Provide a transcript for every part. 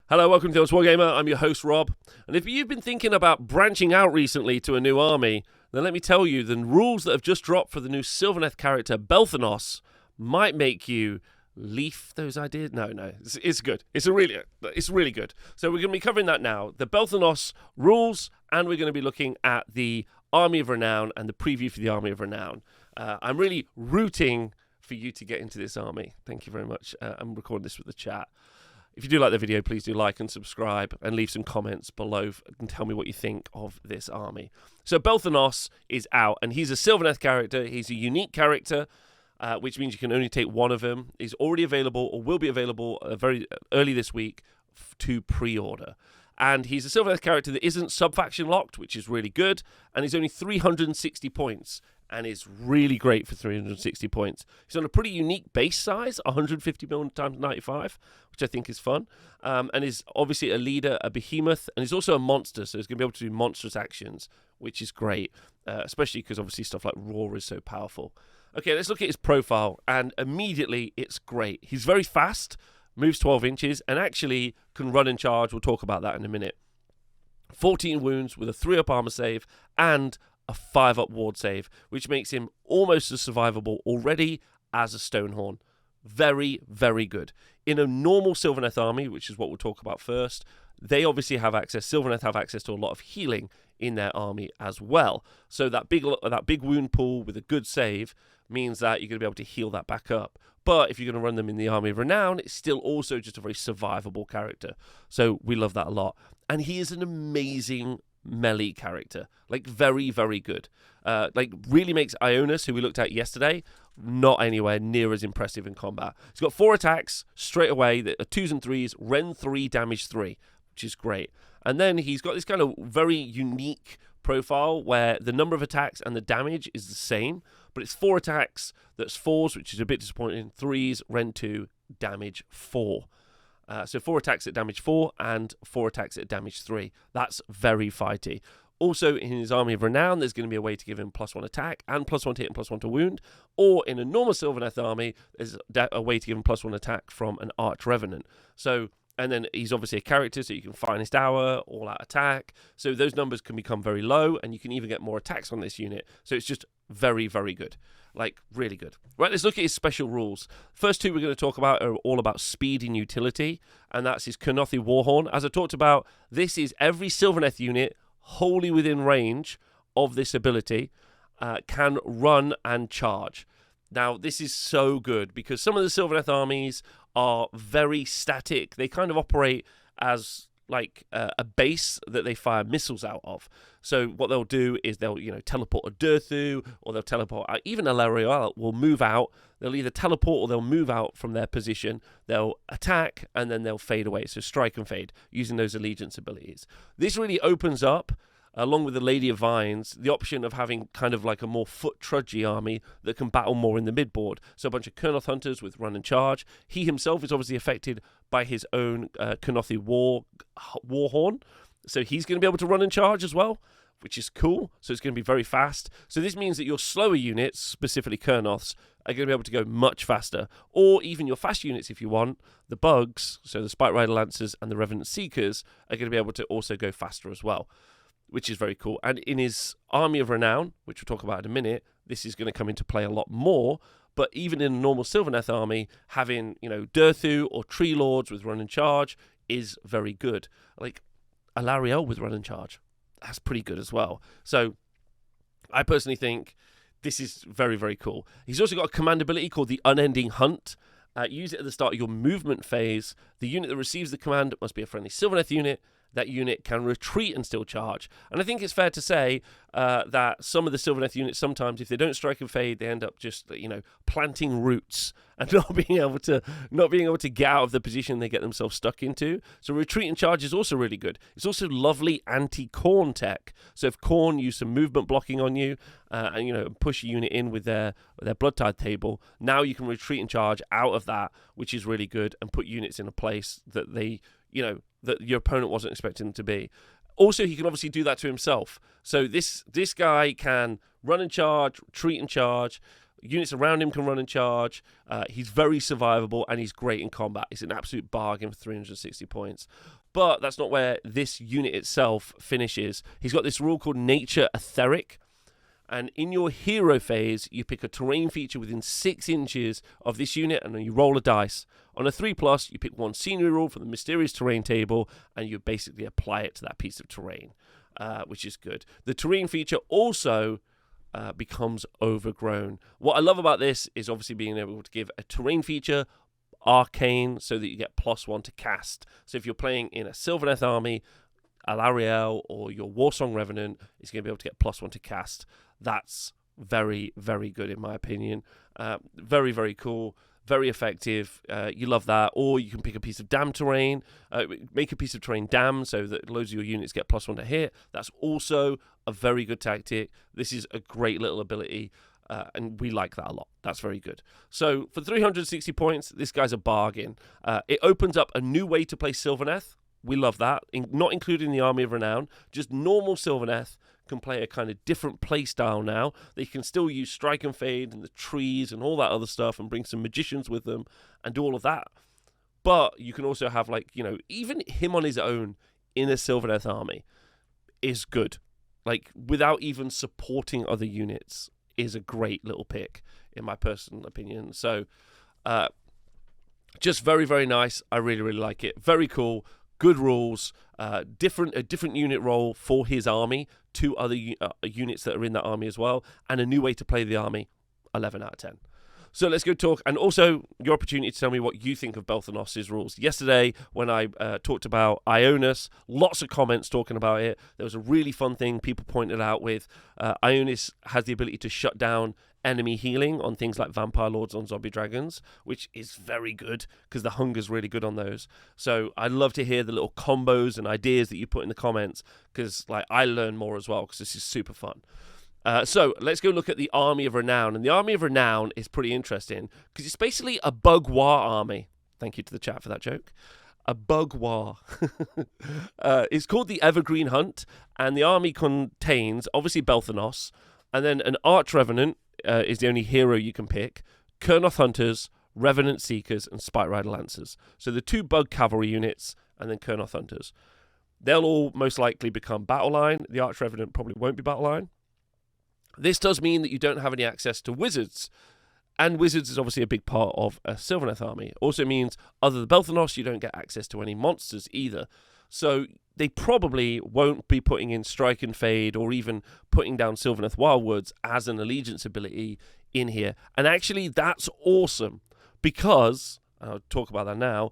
Hello, welcome to Wargamer. I'm your host, Rob. And if you've been thinking about branching out recently to a new army, then let me tell you, the rules that have just dropped for the new Sylvaneth character, Belthanos, might make you leaf those ideas. No, it's good. It's really good. So we're going to be covering that now. The Belthanos rules, and we're going to be looking at the Army of Renown and the preview for the Army of Renown. I'm really rooting for you to get into this army. Thank you very much. I'm recording this with the chat. If you do like the video, please do like and subscribe and leave some comments below and tell me what you think of this army. So Belthanos is out, and he's a Sylvaneth character. He's a unique character, which means you can only take one of him. He's already available or will be available very early this week to pre-order. And he's a Sylvaneth character that isn't sub-faction locked, which is really good, and he's only 360 points. And is really great for 360 points. He's on a pretty unique base size, 150 million times 95, which I think is fun. And is obviously a leader, a behemoth, and he's also a monster, so he's going to be able to do monstrous actions, which is great, especially because obviously stuff like Roar is so powerful. Okay, let's look at his profile, and immediately it's great. He's very fast, moves 12 inches, and actually can run and charge. We'll talk about that in a minute. 14 wounds with a 3-up armor save, and a 5-up ward save, which makes him almost as survivable already as a Stonehorn. Very, very good. In a normal Sylvaneth army, which is what we'll talk about first, they obviously have access, Sylvaneth have access to a lot of healing in their army as well. So that big wound pool with a good save means that you're going to be able to heal that back up. But if you're going to run them in the Army of Renown, it's still also just a very survivable character. So we love that a lot. And he is an amazing melee character, like very, very good. Like really makes Ionis, who we looked at yesterday, not anywhere near as impressive in combat. He's got 4 attacks straight away that are 2s and 3s, Ren 3, damage 3, which is great. And then he's got this kind of very unique profile where the number of attacks and the damage is the same, but it's 4 attacks that's 4s, which is a bit disappointing, 3s, Ren 2, damage 4. So 4 attacks at damage 4 and 4 attacks at damage 3. That's very fighty. Also, in his Army of Renown, there's going to be a way to give him +1 attack and +1 to hit and +1 to wound. Or in a normal Sylvaneth army, there's a way to give him +1 attack from an Arch Revenant. So, and then he's obviously a character, so you can Finest Hour, all-out attack. So those numbers can become very low, and you can even get more attacks on this unit. So it's just very, very good. Like, really good. Right, let's look at his special rules. First 2 we're going to talk about are all about speed and utility, and that's his Kurnothi Warhorn. As I talked about, this is every Sylvaneth unit wholly within range of this ability can run and charge. Now, this is so good because some of the Sylvaneth armies are very static. They kind of operate as like a base that they fire missiles out of. So what they'll do is they'll, teleport a Durthu, or they'll teleport even a Lariel will move out. They'll either teleport or they'll move out from their position. They'll attack and then they'll fade away. So strike and fade using those allegiance abilities. This really opens up, along with the Lady of Vines, the option of having kind of like a more foot trudgy army that can battle more in the midboard. So a bunch of Kurnoth hunters with run and charge. He himself is obviously affected by his own Kurnothi Warhorn. So he's going to be able to run and charge as well, which is cool. So it's going to be very fast. So this means that your slower units, specifically Kurnoths, are going to be able to go much faster. Or even your fast units, if you want, the Bugs, so the Spike Rider Lancers and the Revenant Seekers, are going to be able to also go faster as well, which is very cool. And in his Army of Renown, which we'll talk about in a minute, this is going to come into play a lot more. But even in a normal Sylvaneth army, having, Durthu or Tree Lords with run and charge is very good. Like a Lariel with run and charge, that's pretty good as well. So I personally think this is very, very cool. He's also got a command ability called the Unending Hunt. Use it at the start of your movement phase. The unit that receives the command must be a friendly Sylvaneth unit. That unit can retreat and still charge. And I think it's fair to say that some of the Sylvaneth units, sometimes, if they don't strike and fade, they end up just, planting roots and not being able to get out of the position they get themselves stuck into. So retreat and charge is also really good. It's also lovely anti-Khorne tech. So if Khorne use some movement blocking on you and push a unit in with their blood tide table, now you can retreat and charge out of that, which is really good, and put units in a place that they, that your opponent wasn't expecting them to be. Also, he can obviously do that to himself. So this guy can run and charge, retreat and charge, Units around him can run and charge. He's very survivable, and he's great in combat. It's an absolute bargain for 360 points. But that's not where this unit itself finishes. He's got this rule called Nature Etheric. And in your hero phase, you pick a terrain feature within 6 inches of this unit, and then you roll a dice. On a 3+, you pick one scenery rule from the mysterious terrain table, and you basically apply it to that piece of terrain, which is good. The terrain feature also becomes overgrown. What I love about this is obviously being able to give a terrain feature arcane so that you get +1 to cast. So if you're playing in a Sylvaneth army, Alariel or your Warsong Revenant is going to be able to get +1 to cast. That's very, very good in my opinion. Very, very cool. Very effective. You love that. Or you can pick a piece of dam terrain, make a piece of terrain dam so that loads of your units get +1 to hit. That's also a very good tactic. This is a great little ability, and we like that a lot. That's very good. So for 360 points, this guy's a bargain. It opens up a new way to play Sylvaneth. We love that. Not including the Army of Renown, just normal Sylvaneth can play a kind of different play style now. They can still use Strike and Fade and the trees and all that other stuff and bring some magicians with them and do all of that. But you can also have, like, you know, even him on his own in a Sylvaneth army is good. Like, without even supporting other units is a great little pick, in my personal opinion. So, just very, very nice. I really, really like it. Very cool. Good rules, a different unit role for his army, 2 other units that are in that army as well, and a new way to play the army, 11 out of 10. So let's go talk, and also your opportunity to tell me what you think of Belthanos' rules. Yesterday, when I talked about Ionis, lots of comments talking about it. There was a really fun thing people pointed out with Ionis has the ability to shut down enemy healing on things like Vampire Lords on Zombie Dragons, which is very good because the hunger's really good on those. So I'd love to hear the little combos and ideas that you put in the comments because, like, I learn more as well because this is super fun. So let's go look at the Army of Renown. And the Army of Renown is pretty interesting because it's basically a bug war army. Thank you to the chat for that joke. A bug war. It's called the Evergreen Hunt, and the army contains, obviously, Belthanos, and then an Arch Revenant is the only hero you can pick, Kurnoth Hunters, Revenant Seekers, and Spite Rider Lancers. So the 2 bug cavalry units, and then Kurnoth Hunters. They'll all most likely become battle line. The Arch Revenant probably won't be battle line. This does mean that you don't have any access to wizards. And wizards is obviously a big part of a Sylvaneth army. It also means, other than Belthanos, you don't get access to any monsters either. So they probably won't be putting in Strike and Fade or even putting down Sylvaneth Wildwoods as an allegiance ability in here. And actually, that's awesome because, and I'll talk about that now,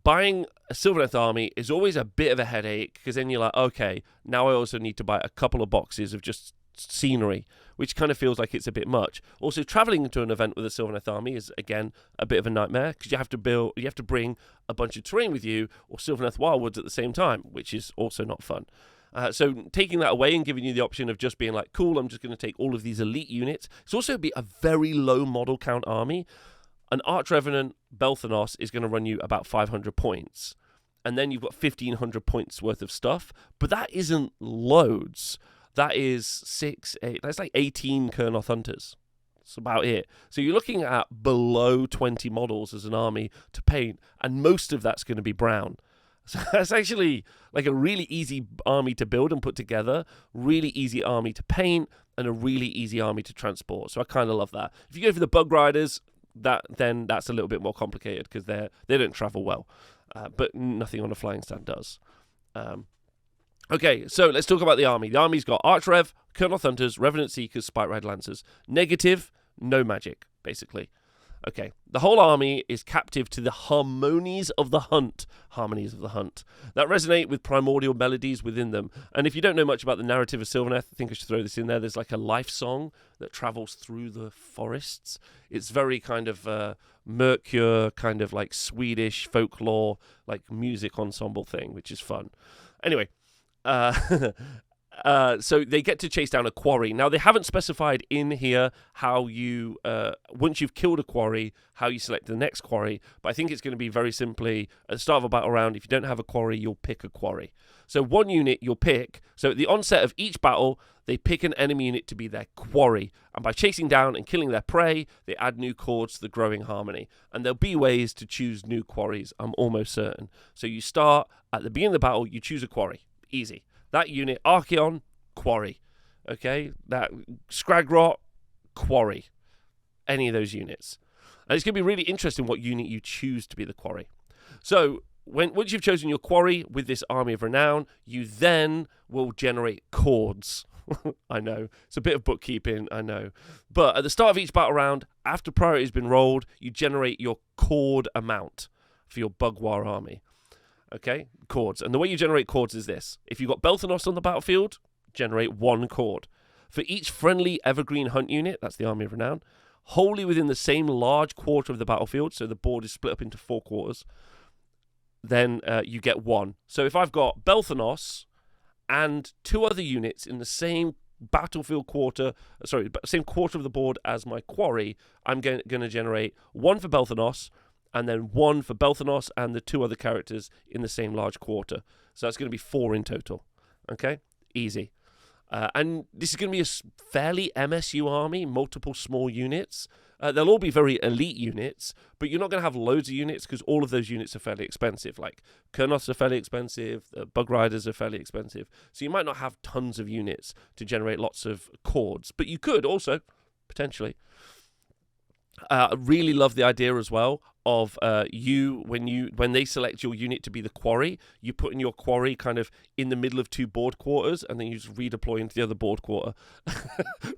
buying a Sylvaneth army is always a bit of a headache because then you're like, okay, now I also need to buy a couple of boxes of just scenery, which kind of feels like it's a bit much. Also, traveling to an event with a Sylvaneth army is, again, a bit of a nightmare because you have to bring a bunch of terrain with you or Sylvaneth Wildwoods at the same time, which is also not fun. So taking that away and giving you the option of just being like, cool, I'm just going to take all of these elite units. It's also be a very low model count army. An Arch Revenant Belthanos is going to run you about 500 points. And then you've got 1,500 points worth of stuff. But that isn't loads. That is 6, 8, that's like 18 Kurnoth Hunters. That's about it. So you're looking at below 20 models as an army to paint, and most of that's going to be brown. So that's actually like a really easy army to build and put together, really easy army to paint, and a really easy army to transport. So I kind of love that. If you go for the Bug Riders, then that's a little bit more complicated because they don't travel well, but nothing on a flying stand does. Okay, so let's talk about the army. The army's got Archrev, Kurnoth Hunters, Revenant Seekers, Spite Rider Lancers. Negative, no magic, basically. Okay, the whole army is captive to the harmonies of the hunt. Harmonies of the hunt. That resonate with primordial melodies within them. And if you don't know much about the narrative of Sylvaneth, I think I should throw this in there. There's like a life song that travels through the forests. It's very kind of Mercure, kind of like Swedish folklore, like music ensemble thing, which is fun. Anyway, So they get to chase down a quarry. Now, they haven't specified in here how you, once you've killed a quarry, how you select the next quarry. But I think it's going to be very simply, at the start of a battle round, if you don't have a quarry, you'll pick a quarry. So one unit you'll pick. So at the onset of each battle, they pick an enemy unit to be their quarry. And by chasing down and killing their prey, they add new chords to the growing harmony. And there'll be ways to choose new quarries, I'm almost certain. So you start at the beginning of the battle, you choose a quarry. Easy. That unit, Archeon, quarry. Okay? That Scragrot, quarry. Any of those units. And it's going to be really interesting what unit you choose to be the quarry. So, once you've chosen your quarry with this Army of Renown, you then will generate chords. I know. It's a bit of bookkeeping, I know. But at the start of each battle round, after priority has been rolled, you generate your chord amount for your Bugwar army. Okay? Chords. And the way you generate chords is this. If you've got Belthanos on the battlefield, generate one chord. For each friendly Evergreen Hunt unit, that's the Army of Renown, wholly within the same large quarter of the battlefield, so the board is split up into 4 quarters, then you get 1. So if I've got Belthanos and 2 other units in the same battlefield quarter, same quarter of the board as my quarry, I'm going to generate 1 for Belthanos and then 1 for Belthanos and the 2 other characters in the same large quarter. So that's going to be 4 in total. Okay? Easy. And this is going to be a fairly MSU army, multiple small units. They'll all be very elite units, but you're not going to have loads of units because all of those units are fairly expensive. Like, Kurnoths are fairly expensive, the Bug Riders are fairly expensive. So you might not have tons of units to generate lots of chords, but you could also, potentially. I really love the idea as well of when they select your unit to be the quarry, you put in your quarry kind of in the middle of 2 board quarters, and then you just redeploy into the other board quarter,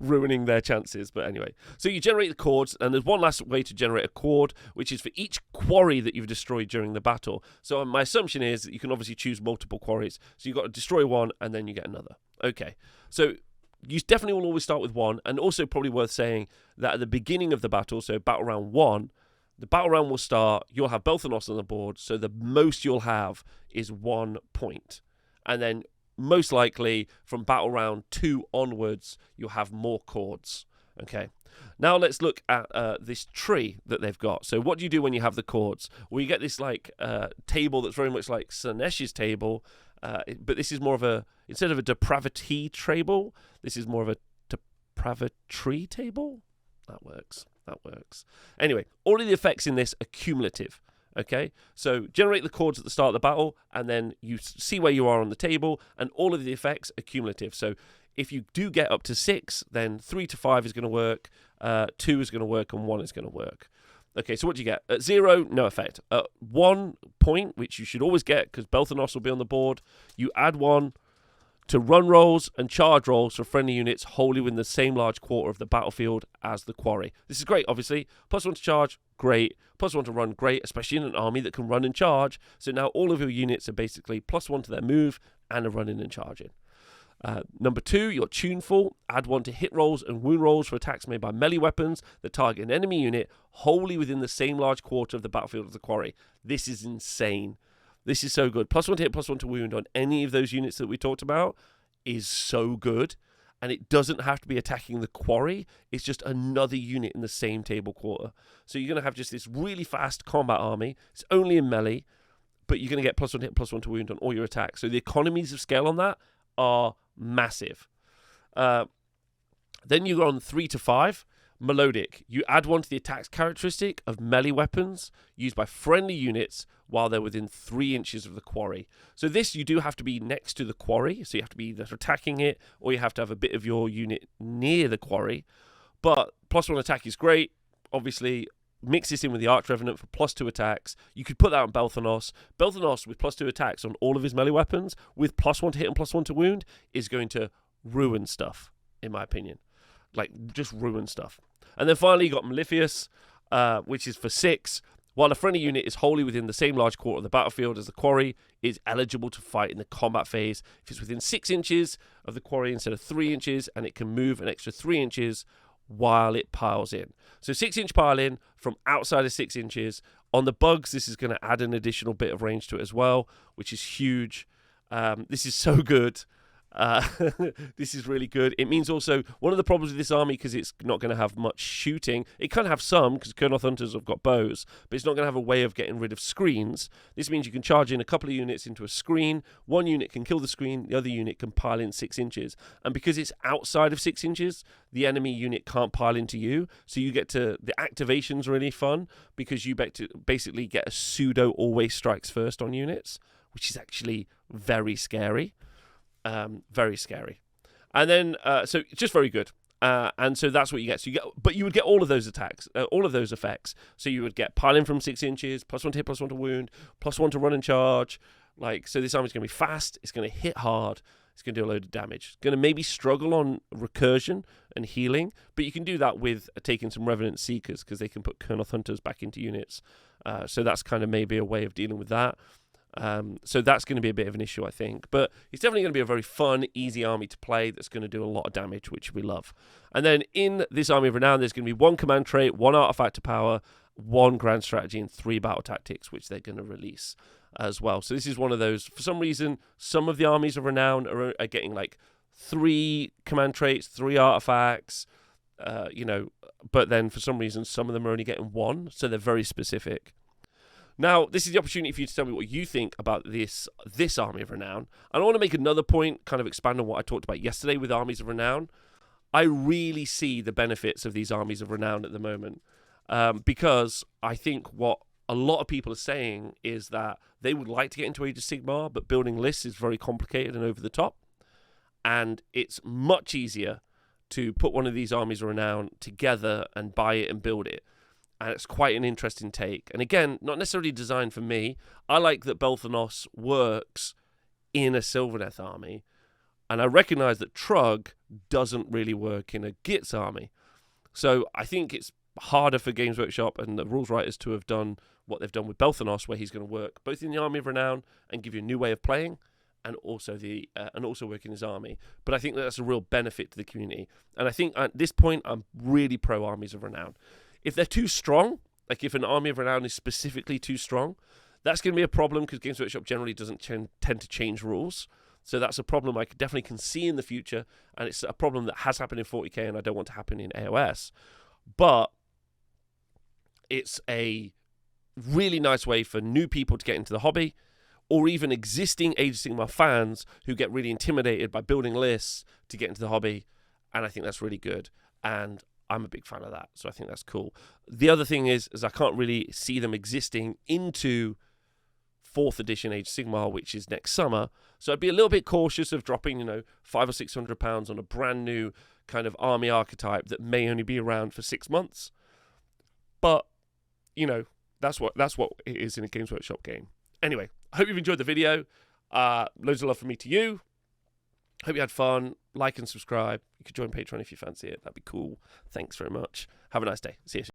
ruining their chances. But anyway, so you generate the chords, and there's one last way to generate a chord, which is for each quarry that you've destroyed during the battle. So my assumption is that you can obviously choose multiple quarries. So you've got to destroy one, and then you get another. Okay, so you definitely will always start with 1, and also probably worth saying that at the beginning of the battle, so battle round 1, the battle round will start, you'll have Belthanos on the board, so the most you'll have is 1 point. And then most likely from battle round 2 onwards, you'll have more chords. Okay. Now let's look at this tree that they've got. So what do you do when you have the chords? Well, you get this table that's very much like Sanesh's table, but this is more of instead of a depravity table, this is more of a depravitry table. That works. Anyway, all of the effects in this are cumulative. Okay, so generate the chords at the start of the battle, and then you see where you are on the table, and all of the effects are cumulative. So if you do get up to 6, then 3 to 5 is going to work, 2 is going to work, and 1 is going to work. Okay, so what do you get? At 0, no effect. At 1 point, which you should always get because Belthanos will be on the board, you add 1 to run rolls and charge rolls for friendly units wholly within the same large quarter of the battlefield as the quarry. This is great, obviously. +1 to charge, great. +1 to run, great, especially in an army that can run and charge. So now all of your units are basically +1 to their move and are running and charging. Number 2, you're tuneful. Add 1 to hit rolls and wound rolls for attacks made by melee weapons that target an enemy unit wholly within the same large quarter of the battlefield as the quarry. This is insane. This is so good. +1 to hit, +1 to wound on any of those units that we talked about is so good. And it doesn't have to be attacking the quarry. It's just another unit in the same table quarter. So you're going to have just this really fast combat army. It's only in melee, but you're going to get +1 to hit, +1 to wound on all your attacks. So the economies of scale on that are massive. Then you go on 3 to 5. Melodic. You add 1 to the attack's characteristic of melee weapons used by friendly units while they're within 3 inches of the quarry. So this, you do have to be next to the quarry. So you have to be either attacking it or you have to have a bit of your unit near the quarry. But +1 attack is great. Obviously, mix this in with the Arch Revenant for +2 attacks. You could put that on Belthanos. Belthanos with +2 attacks on all of his melee weapons with +1 to hit and +1 to wound is going to ruin stuff, in my opinion. Like, just ruin stuff. And then finally, you got Malefius, which is for 6. While a friendly unit is wholly within the same large quarter of the battlefield as the quarry, it is eligible to fight in the combat phase if it's within 6 inches of the quarry instead of 3 inches, and it can move an extra 3 inches while it piles in. So 6-inch pile in from outside of 6 inches. On the bugs, this is going to add an additional bit of range to it as well, which is huge. This is so good. Uh, this is really good. It means also one of the problems with this army, because it's not going to have much shooting. It can have some, because Kurnoth Hunters have got bows, but it's not going to have a way of getting rid of screens. This means you can charge in a couple of units into a screen. One unit can kill the screen, the other unit can pile in 6 inches. And because it's outside of 6 inches, the enemy unit can't pile into you. So you get to, the activation's really fun, because you basically get a pseudo always strikes first on units, which is actually very scary. Very scary. And then, so just very good. And so that's what you get. So but you would get all of those attacks, all of those effects. So you would get piling from 6 inches, +1 to hit, +1 to wound, +1 to run and charge. So this army's going to be fast. It's going to hit hard. It's going to do a load of damage. It's going to maybe struggle on recursion and healing, but you can do that with taking some Revenant Seekers, because they can put Kurnoth Hunters back into units. So that's kind of maybe a way of dealing with that. So that's going to be a bit of an issue, I think. But it's definitely going to be a very fun, easy army to play that's going to do a lot of damage, which we love. And then in this Army of Renown, there's going to be 1 command trait, 1 artifact to power, 1 grand strategy, and 3 battle tactics, which they're going to release as well. So this is one of those, for some reason, some of the Armies of Renown are getting like 3 command traits, 3 artifacts, but then for some reason, some of them are only getting 1. So they're very specific. Now, this is the opportunity for you to tell me what you think about this Army of Renown. And I want to make another point, kind of expand on what I talked about yesterday with Armies of Renown. I really see the benefits of these Armies of Renown at the moment, because I think what a lot of people are saying is that they would like to get into Age of Sigmar, but building lists is very complicated and over the top. And it's much easier to put one of these Armies of Renown together and buy it and build it. And it's quite an interesting take. And again, not necessarily designed for me. I like that Belthanos works in a Sylvaneth army. And I recognise that Trug doesn't really work in a Gitz army. So I think it's harder for Games Workshop and the rules writers to have done what they've done with Belthanos, where he's going to work both in the Army of Renown and give you a new way of playing, and also work in his army. But I think that's a real benefit to the community. And I think at this point, I'm really pro Armies of Renown. If they're too strong, like if an Army of Renown is specifically too strong, that's going to be a problem, because Games Workshop generally doesn't tend to change rules. So that's a problem I definitely can see in the future, and it's a problem that has happened in 40k, and I don't want to happen in AOS. But it's a really nice way for new people to get into the hobby, or even existing Age of Sigmar fans who get really intimidated by building lists to get into the hobby, and I think that's really good. And I'm a big fan of that, so I think that's cool. The other thing is I can't really see them existing into 4th edition Age of Sigmar, which is next summer. So I'd be a little bit cautious of dropping, £500 or £600 on a brand new kind of army archetype that may only be around for 6 months. But, that's what it is in a Games Workshop game. Anyway, I hope you've enjoyed the video. Loads of love from me to you. Hope you had fun. Like and subscribe. You could join Patreon if you fancy it. That'd be cool. Thanks very much. Have a nice day. See you soon.